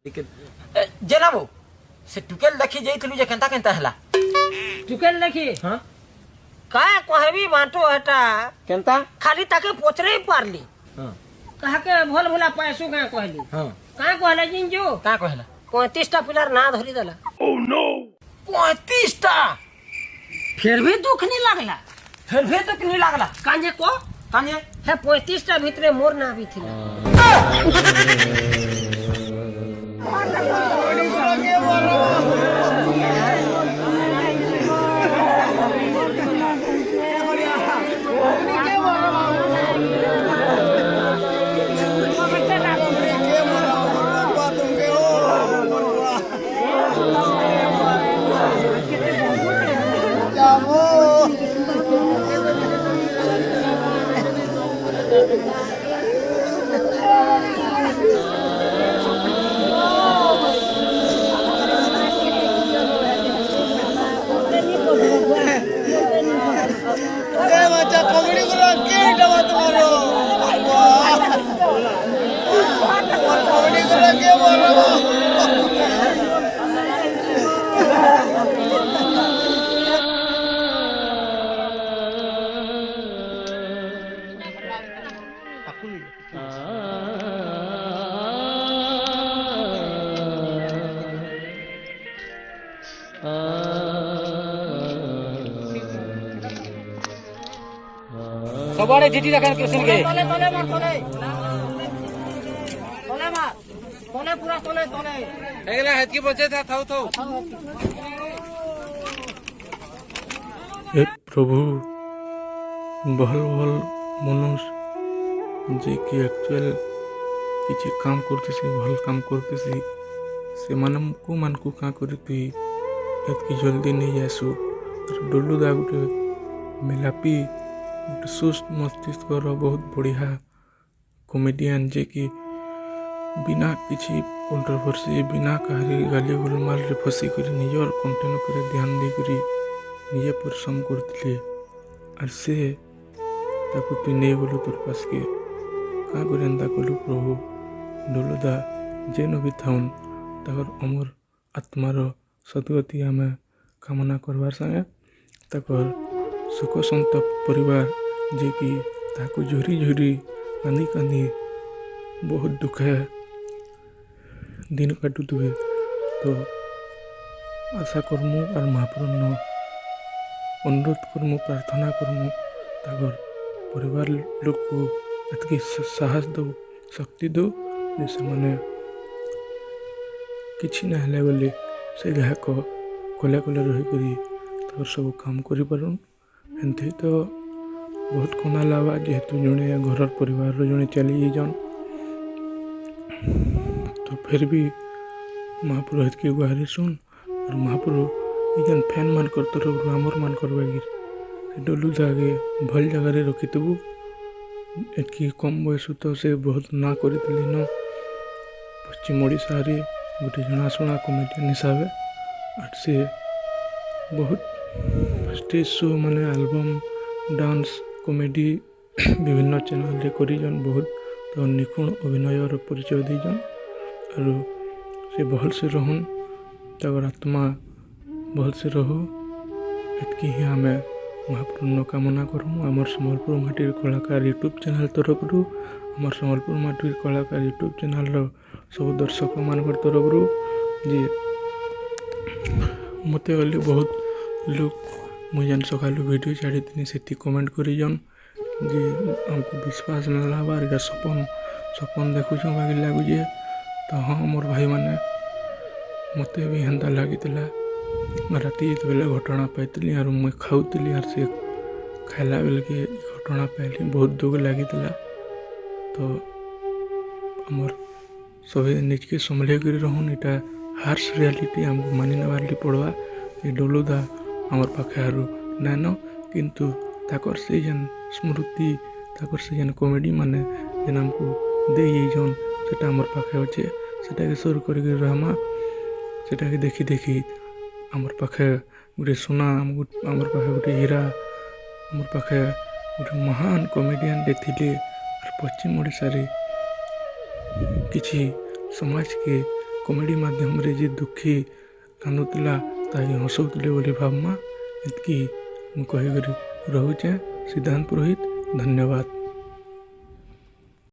जेना बो से टुकेल देखी जइतलु जे केंता केंता हला टुकेल देखी हां काय कहबी बांटो हटा केंता खाली ताके पोचरे पारली हां कहा के भोल भोला पैसो का कहली हां का कहले जिंजो का कहला 35 टा पिलर ना धरी देला। ओ नो 35 टा फिर भी दुख नहीं लागला फिर भी तो नहीं लागला कांजे को काने है 35 टा भीतरे मोर ना भी थी सबरे जीटी रखन कृष्ण के तोले तोले मार तोले तोले मार तोले पूरा तोले तोले हेगला हेतकी बचे था थाउ थाउ हे प्रभु भल भल मनुष्य जे कि एक्चुअल किसी काम करते भल काम करते से मानकु का करती एतकी जल्दी नहीं जासु डुलु दा गुटे मेलापी गोटे सुस्त मस्तिष्क बहुत बढ़िया कॉमेडियन जे कि बिना किसी कंट्रोवर्सी बिना कहारी गाली गोलमाल रे फसिक निजर कंटेंट करे ध्यान देकर निजे परिश्रम करते और से ताकू तु नहीं गलु तोर पास के का करे एंता कलु प्रभु डुलुदा जेन भी थाउन ताकर अमर आत्मार सदगति आम कामना करवार संगे ताकर सुख संतप परिवार जे कि ताकू झुरी झुरी कांदी कांदी बहुत दुख है दिन काटुवे तो आशा करमु और महाप्रभु अनुरोध करमु प्रार्थना करमु ताकर परिवार लोग को एतकी साहस दो शक्ति दो जैसे मैंने किसी ना हेले बोले से ग्राहक कले कले रहीक सब काम कर एमती तो बहुत कना लावा जेहेतु जड़े घर परिवार जड़े चली जान तो फिर भी महापुरोहित के गुहारी सुन और महापुरो इजन फैन मान कर तरफ आमर मान करवागिर डुलु दागे भल जगार रखिथबू एटकी कम बयस तो से बहुत ना कर न पश्चिम ओडिशा रे गोटे जनाशुना कमेडियन हिसाब और से बहुत स्टेज शो माने एल्बम डांस कॉमेडी विभिन्न चैनल रे करिजन बहुत तो निपुण अभिनयर परिचय दीजन और से भल से रहन तगर आत्मा भल से रहो एतकी ही आम महाप्रभु कामना करूँ आमर सम्बलपुर माटीर कलाकार यूट्यूब चैनल तरफ आमर सम्बलपुर माटीर कलाकार यूट्यूब चैनल सब दर्शक मान तरफ जे मत गले बहुत लोग मुझे सका वीडियो छाड़ी से कमेंट करीजन जे हमको विश्वास ना बार सपन सपन देखुच बाकी लगुचे तो हाँ मोर भाई मैंने मत भी हेन्ता लगी राति बेले घटना पाई और मुझे खाऊली और से खाला बेल के घटना पाइली बहुत दुख लगी तो आमर सभी निजके संभल कर रहन इटा हार्श रियालिटी आमको मानि नबार पड़वा ये डुलुदा आमर पाखे हारू नान किंतु ताकर से जेन स्मृति ताकर से जेन कॉमेडी माने जेन आमको दे जन सेटा आमर पाखे अच्छे सेटा के सुर कर रहमा सेटा के देखी देखी आमर पाखे गोटे सोना आमर पाखे गोटे हीरा आमर पाखे गोटे महान कॉमेडियन थे और पश्चिम ओडिशा रे किछि समाज के कमेडी माध्यम रे जे दुखी कानुला ताई हसौले बोली भावमा इतकी कहीकि रोचे। सिद्धांत पुरोहित, धन्यवाद।